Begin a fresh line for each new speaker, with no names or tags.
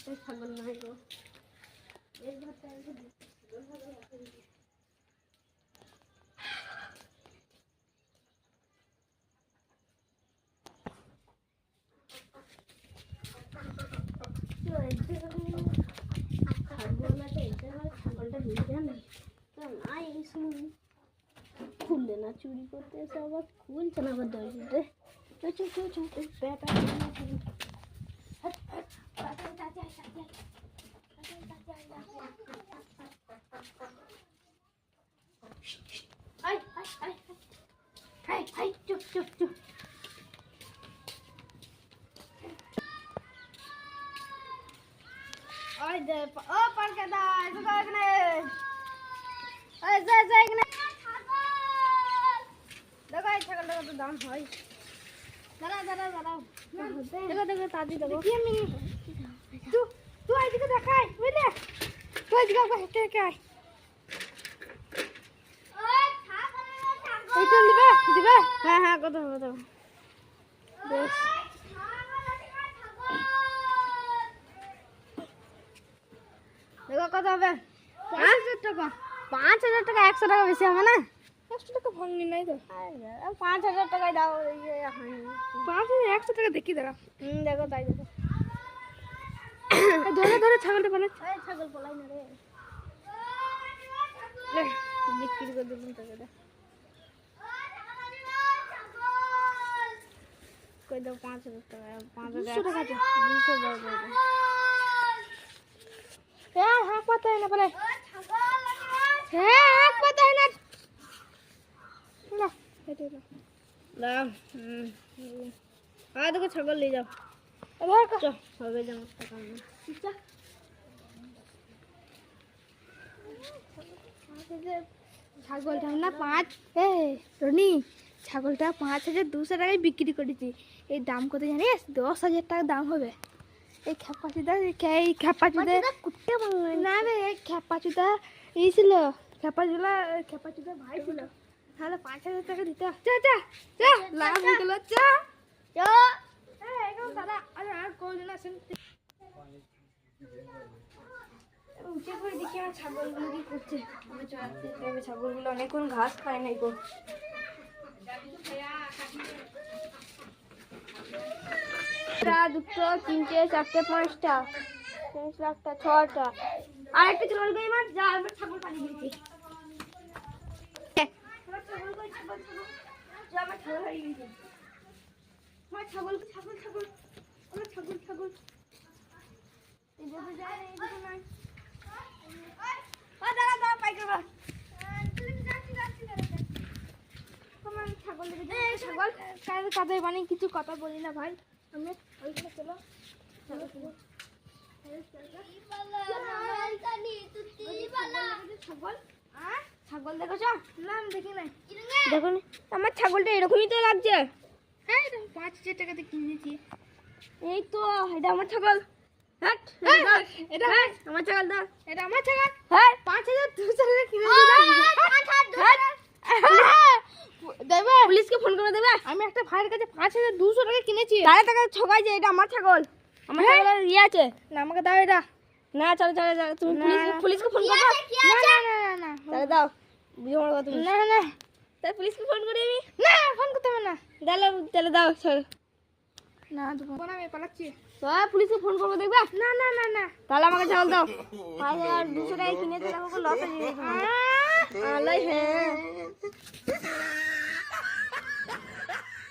ছাগল নাই গো এর ঘরটা ছাগলটা নিয়ে যান না এই সময় খুললে না চুরি করতে এসে আবার খুলছে না আবার দরজাতে চুপ চুপ চুপ ওই দে ও পার্কে দা এসো এখানে এই যা যা এখানে দেখো এই ছাগলটা কত দাম হয় দাঁড়াও দাঁড়াও দাঁড়াও দেখো দেখো তাড়াতাড়ি দেখো কি আমি তুই এদিকে দেখাই বুঝলে তুই এদিকে হেঁটে হেঁটে আয় এই চল দিবে দিবে হ্যাঁ হ্যাঁ কত হবে কত বেশ দেখো কত হবে 5,000 টাকা 5,000 টাকা 100 টাকা বেশি হবে না 100 টাকা ভাঙনি নাই তো 5,000 টাকায় দাও 5,000 100 টাকা দেখি দাঁড়া দেখো তাই দেখো ধরে ধরে ছাগলটা পালাই ছাগল পালাই না রে বিক্রি করে দিলাম টাকাটা কই দাও 5,000 টাকা 5,000 টাকা 200 দাও হ্যাঁ হ্যাঁ পতা है ना पहले হ্যাঁ পতা है ना না এটা না দাও দেখো ছাগল নিয়ে যাও এবার চল হবে যেমন টাকা না ছাগলটা না 5 রনি ছাগলটা 5,200 টাকায় বিক্রি করেছি এই দাম কত জানিস 10,000 টাকা দাম হবে এই খেপাচুদা এই খেপাচুদা কুত্তে না রে এই খেপাচুদা এই ছিল খেপাচুদা ভাই ছিল তাহলে 5,000 টাকা দিতে চা লাভ হয়ে গেল চা দাদা আরে আর কোনদিন আসেন উঠে পড়ে দেখি আমার ছাগলগুলো কি করছে আমি চড়াতে হবে ছাগলগুলো অনেকক্ষণ ঘাস খায় নাই গো দুটো তিনটে চারটে পাঁচটা 6টা আর একটা ছাগল গই মার যা আমার ছাগল পানি দিয়েছি আমার ছাগল কই ছাগল যা আমার ছাগল হারিয়ে গেছে আমার ছাগল আমার ছাগল এই দেখো যায় এই দেখো নাই দাঁড়া পাই করবা তোমার ছাগল দেখে ছাগল কাদের বানি কিছু কথা বলি না ভাই আমি ওইখানে চলো ছাগল দেখো না আমি দেখি নাই দেখো আমার ছাগলটা এরকমই তো লাগছে হ্যাঁ 5,000 টাকাতে কিনেছি এই তো এটা আমার ছাগল এটা আমার ছাগল দাও এটা আমার ছাগল হ্যাঁ 5,200 টাকা কিনেছি দেবে পুলিশকে ফোন করে দেবে আমি একটা ভাইয়ের কাছে 5,200 টাকা কিনেছি তাহলে টাকা ঠকাই যে এটা আমার ছাগল আমার ছাগলের ইয়ে আছে না আমাকে দাও এটা না চলো তুমি পুলিশকে ফোন করো না তাহলে দাও বুঝো আমার কথা না তাহলে পুলিশকে ফোন করে আমি না ফোন করতে হবে না তাহলে দাও চল না তুমি কোন আমি পালাচ্ছি তো পুলিশকে ফোন করবো দেখবা না তাহলে আমাকে ছাগল দাও 5,200 টাকা কিনেছি দেখো লস হয়ে গেছে আলাই হ্যাঁ